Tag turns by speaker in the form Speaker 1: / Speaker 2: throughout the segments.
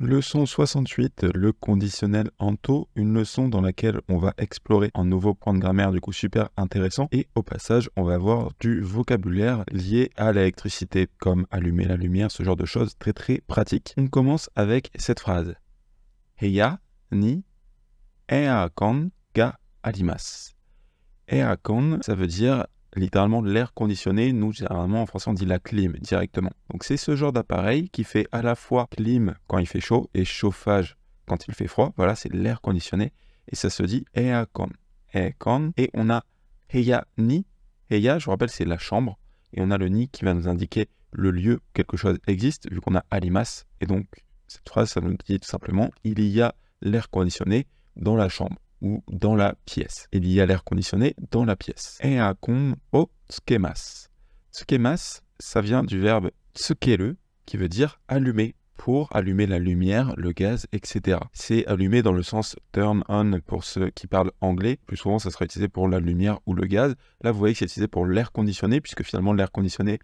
Speaker 1: Leçon 68, le conditionnel en taux, une leçon dans laquelle on va explorer un nouveau point de grammaire du coup super intéressant et au passage on va avoir du vocabulaire lié à l'électricité comme allumer la lumière, ce genre de choses très pratiques. On commence avec cette phrase. Heya ni earcon ga arimasu. Earcon, ça veut dire littéralement l'air conditionné. Nous, généralement, en français, on dit la clim directement. Donc, c'est ce genre d'appareil qui fait à la fois clim quand il fait chaud et chauffage quand il fait froid. Voilà, c'est l'air conditionné. Et ça se dit aircon. Aircon. Et on a heya ni. Heya, je vous rappelle, c'est la chambre. Et on a le ni qui va nous indiquer le lieu où quelque chose existe, vu qu'on a arimasu. Et donc, cette phrase, ça nous dit tout simplement, il y a l'air conditionné dans la chambre ou dans la pièce. Il y a l'air conditionné dans la pièce. Earcon o tsukemasu. Tsukemasu, ça vient du verbe tsukeru, qui veut dire allumer, pour allumer la lumière, le gaz, etc. C'est allumer dans le sens turn on pour ceux qui parlent anglais. Plus souvent, ça sera utilisé pour la lumière ou le gaz. Là, vous voyez que c'est utilisé pour l'air conditionné, puisque finalement, l'air conditionné,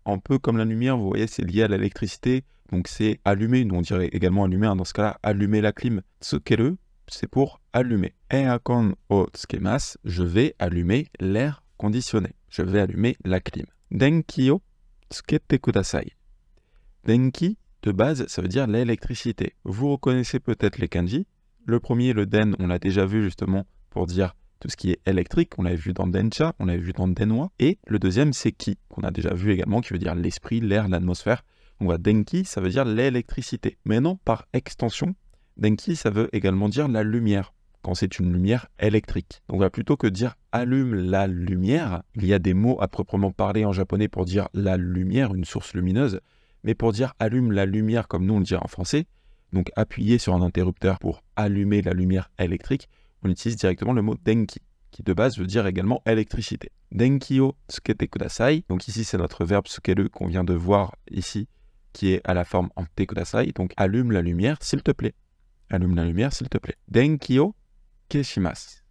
Speaker 1: un peu comme la lumière, vous voyez, c'est lié à l'électricité. Donc, c'est allumer. Nous, on dirait également allumer. Dans ce cas-là, allumer la clim. Tsukeru, c'est pour allumer. Earcon o tsukemasu, je vais allumer l'air conditionné. Je vais allumer la clim. Denki o tsukete kudasai. Denki, de base, ça veut dire l'électricité. Vous reconnaissez peut-être les kanji. Le premier, le den, on l'a déjà vu justement pour dire tout ce qui est électrique. On l'avait vu dans dencha, on l'avait vu dans denwa. Et le deuxième, c'est ki, qu'on a déjà vu également, qui veut dire l'esprit, l'air, l'atmosphère. On voit denki, ça veut dire l'électricité. Maintenant, par extension, denki, ça veut également dire la lumière, quand c'est une lumière électrique. Donc plutôt que dire allume la lumière, il y a des mots à proprement parler en japonais pour dire la lumière, une source lumineuse, mais pour dire allume la lumière comme nous on le dit en français, donc appuyer sur un interrupteur pour allumer la lumière électrique, on utilise directement le mot denki, qui de base veut dire également électricité. Denki o tsukete kudasai, donc ici c'est notre verbe tsukeru qu'on vient de voir ici, qui est à la forme en te kudasai, donc allume la lumière s'il te plaît. Allume la lumière, s'il te plaît. Denki o keshimasu.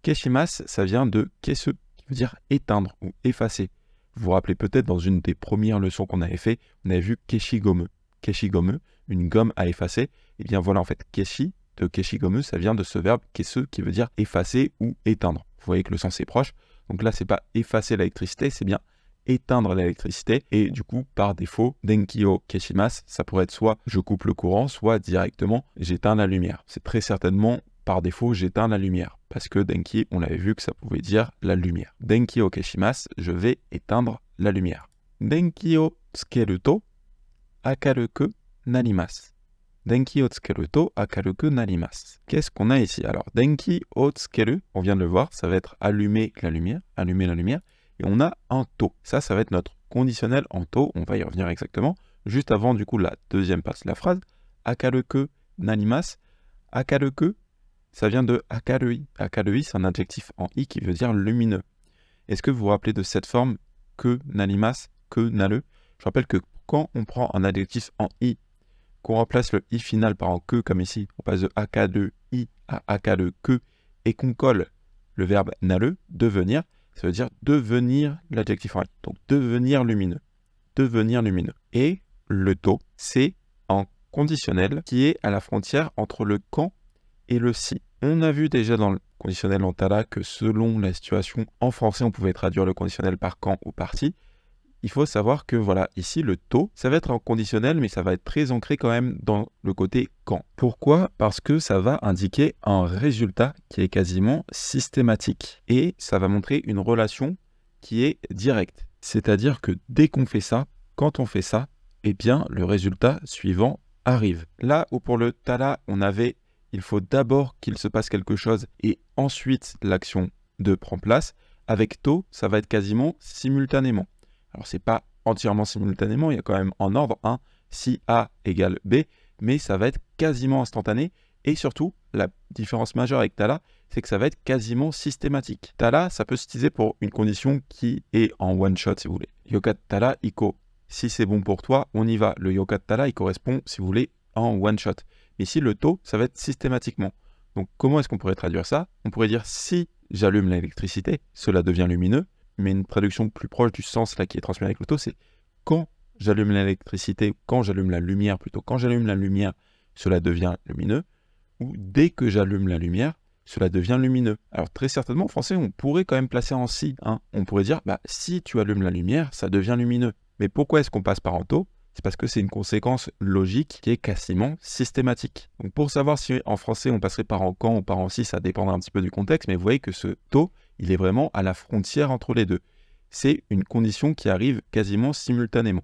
Speaker 1: Keshimasu, ça vient de kesu, qui veut dire éteindre ou effacer. Vous vous rappelez peut-être dans une des premières leçons qu'on avait fait, on avait vu keshigomu. Keshigomu, une gomme à effacer. Et bien voilà, en fait, keshi de keshigomu, ça vient de ce verbe kesu qui veut dire effacer ou éteindre. Vous voyez que le sens est proche. Donc là, c'est pas effacer l'électricité, c'est bien éteindre l'électricité et du coup par défaut denki o keshimasu, ça pourrait être soit je coupe le courant, soit directement j'éteins la lumière. C'est très certainement par défaut j'éteins la lumière parce que denki, on l'avait vu que ça pouvait dire la lumière. Denki o keshimasu, je vais éteindre la lumière. Denki o tsukeru to akaruku narimasu. Denki o tsukeru to akaruku narimasu. Qu'est-ce qu'on a ici? Alors denki o tsukeru, on vient de le voir, ça va être allumer la lumière, et on a un to. Ça va être notre conditionnel en to. On va y revenir exactement. Juste avant, du coup, la deuxième partie de la phrase. Akaruku narimasu. Akaruku, ça vient de akarui. Akarui, c'est un adjectif en i qui veut dire lumineux. Est-ce que vous vous rappelez de cette forme que narimasu, que naru? Je rappelle que quand on prend un adjectif en i, qu'on remplace le i final par un que, comme ici, on passe de akaru i à akaru que, et qu'on colle le verbe naru, devenir, ça veut dire devenir l'adjectif en i. Donc devenir lumineux. Devenir lumineux. Et le to, c'est un conditionnel qui est à la frontière entre le quand et le si. On a vu déjà dans le conditionnel en tala que selon la situation, en français, on pouvait traduire le conditionnel par quand ou par si. Il faut savoir que voilà, ici, le to, ça va être un conditionnel, mais ça va être très ancré quand même dans le côté quand. Pourquoi? Parce que ça va indiquer un résultat qui est quasiment systématique. Et ça va montrer une relation qui est directe. C'est-à-dire que dès qu'on fait ça, quand on fait ça, eh bien, le résultat suivant arrive. Là où pour le tala, on avait, il faut d'abord qu'il se passe quelque chose et ensuite l'action de prend place, avec to, ça va être quasiment simultanément. Alors, ce n'est pas entièrement simultanément, il y a quand même en ordre, si A égale B, mais ça va être quasiment instantané. Et surtout, la différence majeure avec tala, c'est que ça va être quasiment systématique. Tala, ça peut s'utiliser pour une condition qui est en one shot, si vous voulez. Yokat tala, iko. Si c'est bon pour toi, on y va. Le yokat tala, il correspond, si vous voulez, en one shot. Mais ici, le to, ça va être systématiquement. Donc, comment est-ce qu'on pourrait traduire ça? On pourrait dire si j'allume l'électricité, cela devient lumineux. Mais une traduction plus proche du sens là qui est transmis avec l'auto, c'est quand j'allume l'électricité, quand j'allume la lumière plutôt, quand j'allume la lumière cela devient lumineux, ou dès que j'allume la lumière, cela devient lumineux. Alors très certainement en français, on pourrait quand même placer en si. On pourrait dire, si tu allumes la lumière, ça devient lumineux. Mais pourquoi est-ce qu'on passe par en to? C'est parce que c'est une conséquence logique qui est quasiment systématique. Donc pour savoir si en français on passerait par en quand ou par en si, ça dépendra un petit peu du contexte, mais vous voyez que ce to, il est vraiment à la frontière entre les deux. C'est une condition qui arrive quasiment simultanément.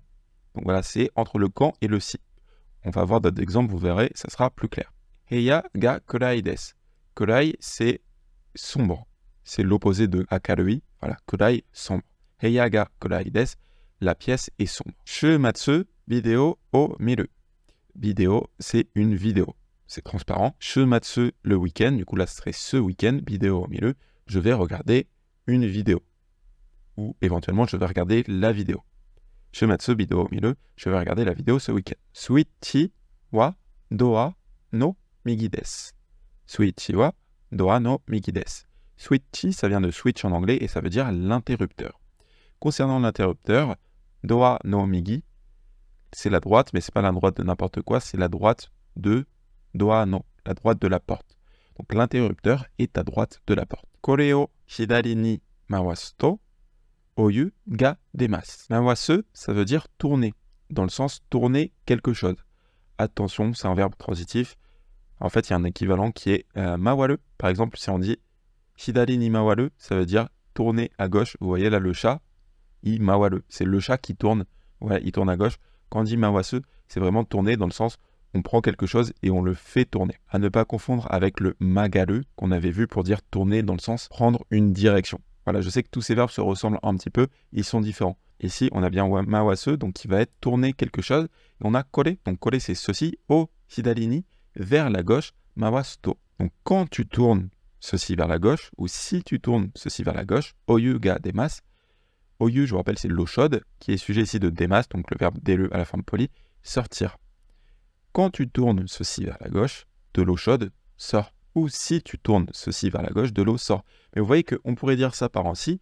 Speaker 1: Donc voilà, c'est entre le quand et le si. On va voir d'autres exemples, vous verrez, ça sera plus clair. Heya ga kurai desu. Kurai, c'est sombre. C'est l'opposé de akarui. Voilà, kurai, sombre. Heya ga kurai desu. La pièce est sombre. Shumatsu video o miru. Vidéo, c'est une vidéo. C'est transparent. Shumatsu, le week-end. Du coup, là, ce serait ce week-end. Vidéo o miru. Je vais regarder une vidéo. Ou éventuellement, je vais regarder la vidéo. Shumatsu video o miru. Je vais regarder la vidéo ce week-end. Suichi wa doa no migi desu. Suichi wa doa no migi desu. Switchi, ça vient de switch en anglais et ça veut dire l'interrupteur. Concernant l'interrupteur, doa no migi, c'est la droite, mais c'est pas la droite de n'importe quoi, c'est la droite de doa no, la droite de la porte. Donc l'interrupteur est à droite de la porte. Kore o hidari ni mawasu to oyu ga demasu. Mawasu, ça veut dire tourner, dans le sens tourner quelque chose. Attention, c'est un verbe transitif. En fait, il y a un équivalent qui est mawaru. Par exemple, si on dit hidari ni mawaru, ça veut dire tourner à gauche. Vous voyez là le chat, il mawaru. C'est le chat qui tourne. Voilà, il tourne à gauche. Quand on dit mawasu, c'est vraiment tourner dans le sens on prend quelque chose et on le fait tourner. À ne pas confondre avec le magaru qu'on avait vu pour dire tourner dans le sens prendre une direction. Voilà, je sais que tous ces verbes se ressemblent un petit peu, ils sont différents. Ici, on a bien mawasu, donc qui va être tourner quelque chose. Et on a kore, donc kore c'est ceci, o hidari ni, vers la gauche, mawasu to. Donc quand tu tournes ceci vers la gauche, ou si tu tournes ceci vers la gauche, oyu ga demasu. Oyu, je vous rappelle, c'est l'eau chaude, qui est sujet ici de demasu, donc le verbe deru à la forme polie, sortir. Quand tu tournes ceci vers la gauche, de l'eau chaude sort. Ou si tu tournes ceci vers la gauche, de l'eau sort. Mais vous voyez qu'on pourrait dire ça par en si,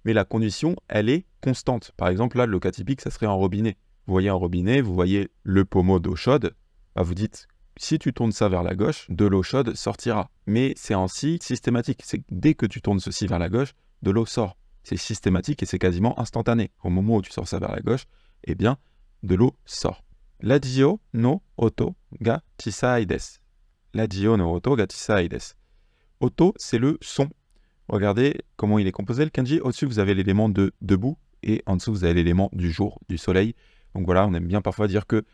Speaker 1: mais la condition, elle est constante. Par exemple, là, le cas typique, ça serait un robinet. Vous voyez un robinet, vous voyez le pommeau d'eau chaude, vous dites, si tu tournes ça vers la gauche, de l'eau chaude sortira. Mais c'est en si systématique. C'est dès que tu tournes ceci vers la gauche, de l'eau sort. C'est systématique et c'est quasiment instantané. Au moment où tu sors ça vers la gauche, eh bien, de l'eau sort. Radio no oto ga chisai desu. Radio no oto ga chisai desu. Oto, c'est le son. Regardez comment il est composé, le kanji. Au-dessus, vous avez l'élément de debout et en dessous, vous avez l'élément du jour, du soleil. Donc voilà, on aime bien parfois dire que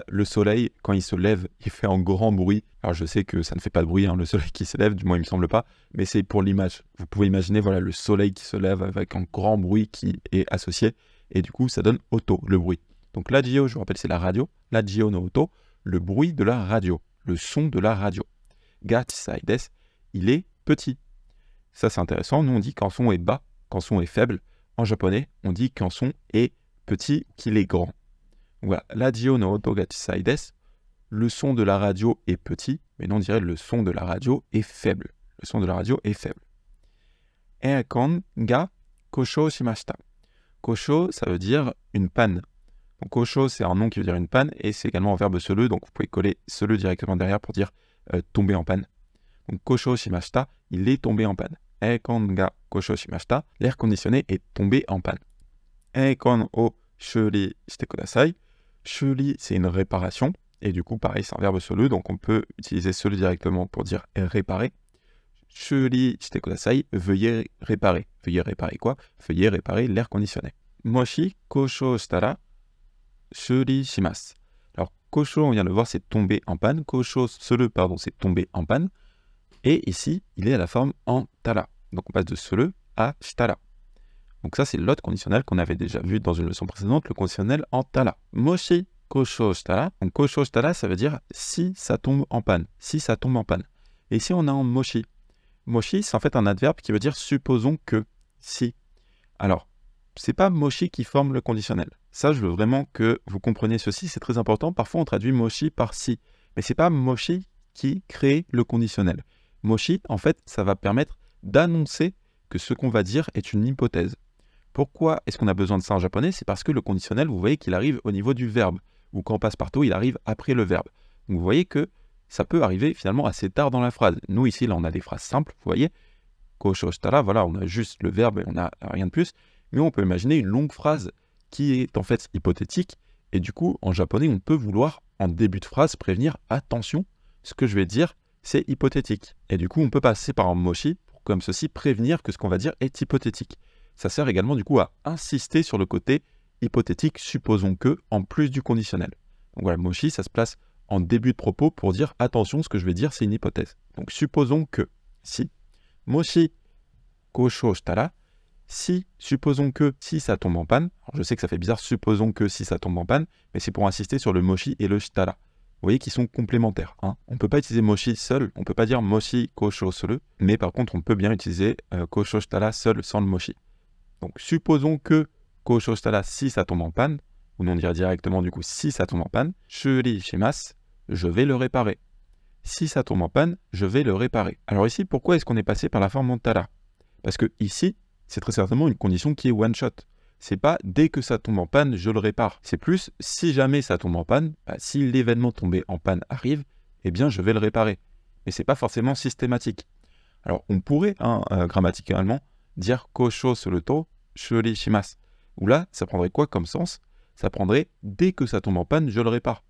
Speaker 1: le soleil, quand il se lève, il fait un grand bruit. Alors je sais que ça ne fait pas de bruit, le soleil qui se lève, du moins il me semble pas, mais c'est pour l'image. Vous pouvez imaginer voilà, le soleil qui se lève avec un grand bruit qui est associé, et du coup ça donne oto, le bruit. Donc radio, je vous rappelle, c'est la radio. Radio no oto, le bruit de la radio, le son de la radio. Ga chisai desu, il est petit. Ça c'est intéressant, nous on dit qu'un son est bas, qu'un son est faible. En japonais, on dit qu'un son est petit, qu'il est grand. Voilà, radio no oto ga chisai desu. Le son de la radio est petit, mais non, on dirait le son de la radio est faible. Le son de la radio est faible. Aircon ga kosho shimashita. Kosho, ça veut dire une panne. Donc kosho, c'est un nom qui veut dire une panne, et c'est également un verbe sele, donc vous pouvez coller sele directement derrière pour dire tomber en panne. Donc kosho shimashita, il est tombé en panne. Aircon ga kosho shimashita, l'air conditionné est tombé en panne. Aircon o shuri shite kudasai. Shuri, c'est une réparation. Et du coup, pareil, c'est un verbe sele, donc on peut utiliser sele directement pour dire réparer. Shuri shite kudasai, veuillez réparer. Veuillez réparer quoi? Veuillez réparer l'air conditionné. Moshi kosho shitara shuri shimasu. Alors, kosho, on vient de le voir, c'est tomber en panne. Kosho, sele, pardon, c'est tomber en panne. Et ici, il est à la forme en tara. Donc, on passe de sele à shitara. Donc ça, c'est l'autre conditionnel qu'on avait déjà vu dans une leçon précédente, le conditionnel en tara. Moshi kosho shitara. Donc kosho shitara, ça veut dire si ça tombe en panne. Si ça tombe en panne. Et ici, on a en moshi. Moshi, c'est en fait un adverbe qui veut dire supposons que, si. Alors, c'est pas moshi qui forme le conditionnel. Ça, je veux vraiment que vous compreniez ceci, c'est très important. Parfois, on traduit moshi par si. Mais c'est pas moshi qui crée le conditionnel. Moshi, en fait, ça va permettre d'annoncer que ce qu'on va dire est une hypothèse. Pourquoi est-ce qu'on a besoin de ça en japonais? C'est parce que le conditionnel, vous voyez qu'il arrive au niveau du verbe. Ou quand on passe partout, il arrive après le verbe. Donc vous voyez que ça peut arriver finalement assez tard dans la phrase. Nous, ici, là, on a des phrases simples, vous voyez. Kosho shitara, voilà, on a juste le verbe et on n'a rien de plus. Mais on peut imaginer une longue phrase qui est en fait hypothétique. Et du coup, en japonais, on peut vouloir, en début de phrase, prévenir « Attention, ce que je vais dire, c'est hypothétique ». Et du coup, on peut passer par un moshi pour, comme ceci, prévenir que ce qu'on va dire est hypothétique. Ça sert également, du coup, à insister sur le côté hypothétique, supposons que, en plus du conditionnel. Donc voilà, moshi, ça se place en début de propos pour dire « Attention, ce que je vais dire, c'est une hypothèse ». Donc, supposons que, si, moshi kosho shitara, si, supposons que, si ça tombe en panne, alors je sais que ça fait bizarre, supposons que si ça tombe en panne, mais c'est pour insister sur le moshi et le shitara. Vous voyez qu'ils sont complémentaires. Hein. On ne peut pas utiliser moshi seul, on ne peut pas dire moshi kosho seul, mais par contre on peut bien utiliser kosho shitara seul sans le moshi. Donc supposons que kosho shitara, si ça tombe en panne, ou on dirait directement du coup si ça tombe en panne, shuri shimasu, je vais le réparer. Si ça tombe en panne, je vais le réparer. Alors ici, pourquoi est-ce qu'on est passé par la forme tara? Parce que ici, c'est très certainement une condition qui est one shot. C'est pas dès que ça tombe en panne, je le répare. C'est plus si jamais ça tombe en panne, si l'événement tombé en panne arrive, eh bien je vais le réparer. Mais c'est pas forcément systématique. Alors on pourrait, grammaticalement, dire kosho suruto shuri shimasu. Ou là, ça prendrait quoi comme sens? Ça prendrait dès que ça tombe en panne, je le répare.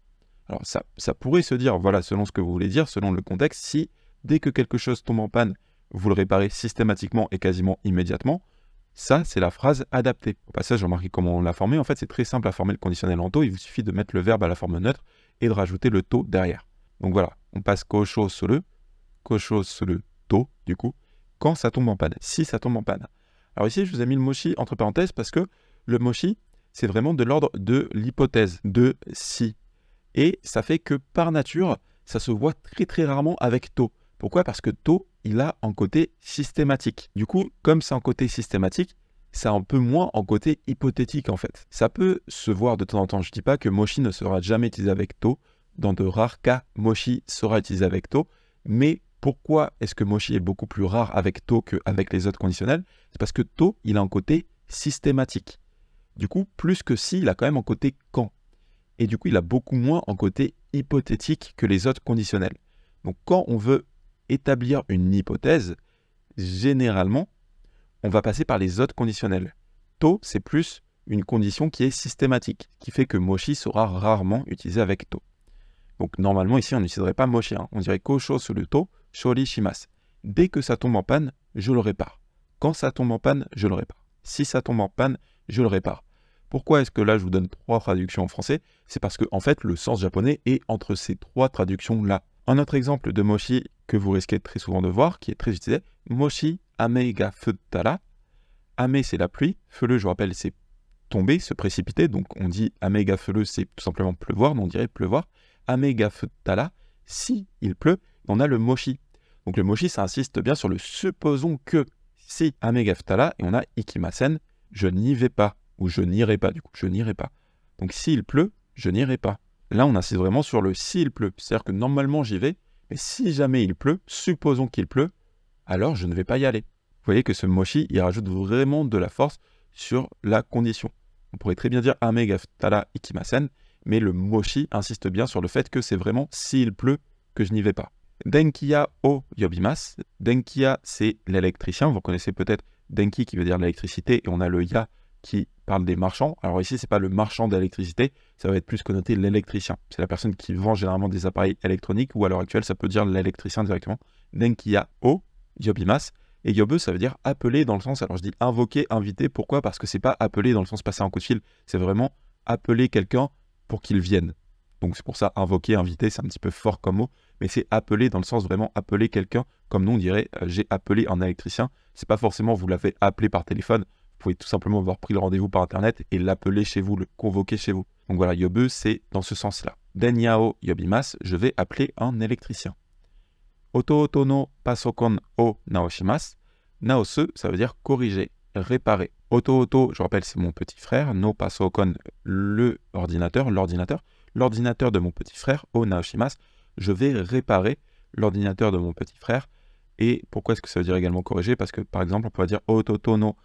Speaker 1: Alors ça pourrait se dire, voilà, selon ce que vous voulez dire, selon le contexte, si dès que quelque chose tombe en panne, vous le réparez systématiquement et quasiment immédiatement, ça, c'est la phrase adaptée. Au passage, remarquez comment on l'a formé. En fait, c'est très simple à former le conditionnel en to. Il vous suffit de mettre le verbe à la forme neutre et de rajouter le to derrière. Donc voilà, on passe kosho suru to, du coup, quand ça tombe en panne, si ça tombe en panne. Alors ici, je vous ai mis le moshi entre parenthèses parce que le moshi, c'est vraiment de l'ordre de l'hypothèse, de si. Et ça fait que par nature, ça se voit très très rarement avec to. Pourquoi? Parce que to, il a un côté systématique. Du coup, comme c'est un côté systématique, c'est un peu moins en côté hypothétique en fait. Ça peut se voir de temps en temps. Je ne dis pas que moshi ne sera jamais utilisé avec to. Dans de rares cas, moshi sera utilisé avec to. Mais pourquoi est-ce que moshi est beaucoup plus rare avec to qu'avec les autres conditionnels? C'est parce que to, il a un côté systématique. Du coup, plus que si, il a quand même un côté quand. Et du coup, il a beaucoup moins en côté hypothétique que les autres conditionnels. Donc quand on veut établir une hypothèse, généralement, on va passer par les autres conditionnels. To, c'est plus une condition qui est systématique, qui fait que moshi sera rarement utilisé avec to. Donc normalement, ici, on n'utiliserait pas moshi. On dirait kosho suru to, shori shimasu. Dès que ça tombe en panne, je le répare. Quand ça tombe en panne, je le répare. Si ça tombe en panne, je le répare. Pourquoi est-ce que là, je vous donne 3 traductions en français? C'est parce que, en fait, le sens japonais est entre ces 3 traductions-là. Un autre exemple de moshi que vous risquez très souvent de voir, qui est très utilisé, moshi ame ga futtara. Ame, c'est la pluie. Feu, je vous rappelle, c'est tomber, se précipiter. Donc, on dit ame ga feu, c'est tout simplement pleuvoir, mais on dirait pleuvoir. Ame ga futtara, si il pleut, on a le moshi. Donc, le moshi, ça insiste bien sur le supposons que. Si ame ga futtara, et on a ikimasen, je n'y vais pas. Ou je n'irai pas, du coup, je n'irai pas. Donc, s'il pleut, je n'irai pas. Là, on insiste vraiment sur le s'il pleut. C'est-à-dire que normalement, j'y vais, mais si jamais il pleut, supposons qu'il pleut, alors je ne vais pas y aller. Vous voyez que ce moshi, il rajoute vraiment de la force sur la condition. On pourrait très bien dire ame ga futtara ikimasen, mais le moshi insiste bien sur le fait que c'est vraiment s'il pleut que je n'y vais pas. Denkiya o yobimasu. Denkiya, c'est l'électricien. Vous connaissez peut-être denki qui veut dire l'électricité, et on a le ya qui parle des marchands. Alors ici, c'est pas le marchand d'électricité, ça va être plus connoté l'électricien. C'est la personne qui vend généralement des appareils électroniques, ou à l'heure actuelle, ça peut dire l'électricien directement. Denkiya o yobimasu. Et yobu, ça veut dire appeler dans le sens, alors je dis invoquer, inviter. Pourquoi? Parce que c'est pas appeler dans le sens passer un coup de fil, c'est vraiment appeler quelqu'un pour qu'il vienne. Donc c'est pour ça, invoquer, inviter, c'est un petit peu fort comme mot, mais c'est appeler dans le sens vraiment appeler quelqu'un, comme nous on dirait j'ai appelé un électricien. C'est pas forcément vous l'avez appelé par téléphone, vous pouvez tout simplement avoir pris le rendez-vous par internet et l'appeler chez vous, le convoquer chez vous. Donc voilà, yobu, c'est dans ce sens-là. Denyao yobimasu, je vais appeler un électricien. Oto no pasokon o naoshimasu. Naosu, ça veut dire corriger, réparer. Oto, je rappelle, c'est mon petit frère. No pasokon, l'ordinateur. L'ordinateur de mon petit frère, o naoshimasu. Je vais réparer l'ordinateur de mon petit frère. Et pourquoi est-ce que ça veut dire également corriger? Parce que, par exemple, on peut dire ototo no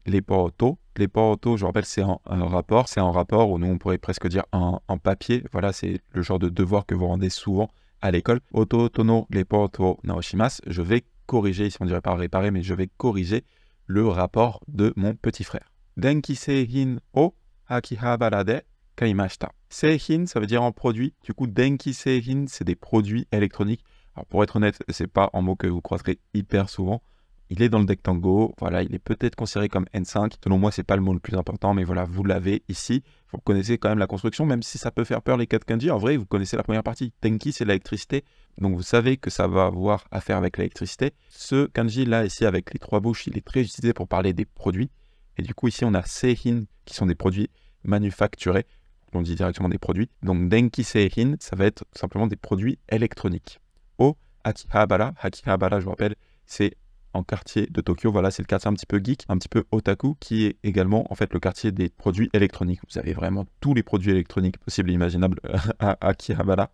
Speaker 1: leporto. Leporto, je rappelle, c'est un rapport. C'est un rapport où nous, on pourrait presque dire un papier. Voilà, c'est le genre de devoir que vous rendez souvent à l'école. Oto tono reporto naoshimasu. Je vais corriger, ici on dirait pas réparer, mais je vais corriger le rapport de mon petit frère. Denki seihin o Akihabara de kaimashita. Seihin, ça veut dire en produit. Du coup, denki seihin, c'est des produits électroniques. Alors pour être honnête, c'est pas un mot que vous croiserez hyper souvent. Il est dans le deck Tango, voilà, il est peut-être considéré comme N5. Selon moi, c'est pas le mot le plus important, mais voilà, vous l'avez ici. Vous connaissez quand même la construction, même si ça peut faire peur les 4 kanji. En vrai, vous connaissez la première partie. Tenki, c'est l'électricité. Donc vous savez que ça va avoir à faire avec l'électricité. Ce kanji là, ici, avec les 3 bouches, il est très utilisé pour parler des produits. Et du coup, ici, on a seihin, qui sont des produits manufacturés. On dit directement des produits. Donc denki seihin, ça va être tout simplement des produits électroniques. O Akihabara, Akihabara, je vous rappelle, c'est en quartier de Tokyo, voilà, c'est le quartier un petit peu geek, un petit peu otaku, qui est également en fait le quartier des produits électroniques. Vous avez vraiment tous les produits électroniques possibles et imaginables à Akihabara.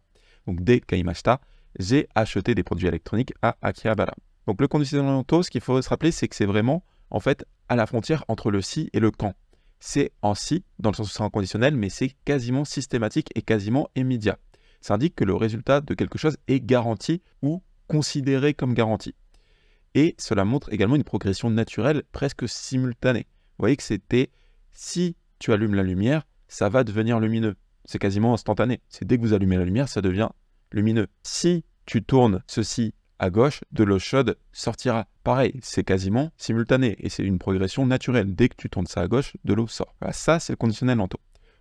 Speaker 1: Donc dès kaimashita, j'ai acheté des produits électroniques à Akihabara. Donc le conditionnel onto, ce qu'il faut se rappeler, c'est que c'est vraiment en fait à la frontière entre le si et le quand. C'est en si, dans le sens où c'est en conditionnel, mais c'est quasiment systématique et quasiment immédiat. Ça indique que le résultat de quelque chose est garanti ou considéré comme garanti. Et cela montre également une progression naturelle presque simultanée. Vous voyez que c'était si tu allumes la lumière, ça va devenir lumineux. C'est quasiment instantané. C'est dès que vous allumez la lumière, ça devient lumineux. Si tu tournes ceci à gauche, de l'eau chaude sortira. Pareil, c'est quasiment simultané et c'est une progression naturelle. Dès que tu tournes ça à gauche, de l'eau sort. Voilà, ça, c'est le conditionnel onto.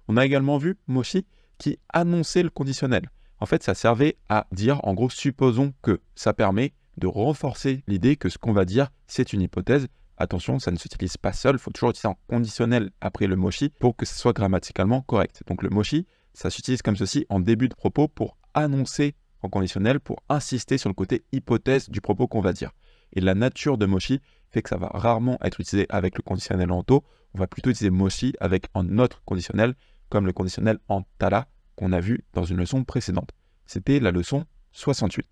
Speaker 1: On a également vu moshi qui annonçait le conditionnel. En fait, ça servait à dire, en gros, supposons que ça permet de renforcer l'idée que ce qu'on va dire, c'est une hypothèse. Attention, ça ne s'utilise pas seul, il faut toujours utiliser en conditionnel après le moshi pour que ce soit grammaticalement correct. Donc le moshi, ça s'utilise comme ceci en début de propos pour annoncer en conditionnel, pour insister sur le côté hypothèse du propos qu'on va dire. Et la nature de moshi fait que ça va rarement être utilisé avec le conditionnel onto, on va plutôt utiliser moshi avec un autre conditionnel, comme le conditionnel en tara qu'on a vu dans une leçon précédente. C'était la leçon 68.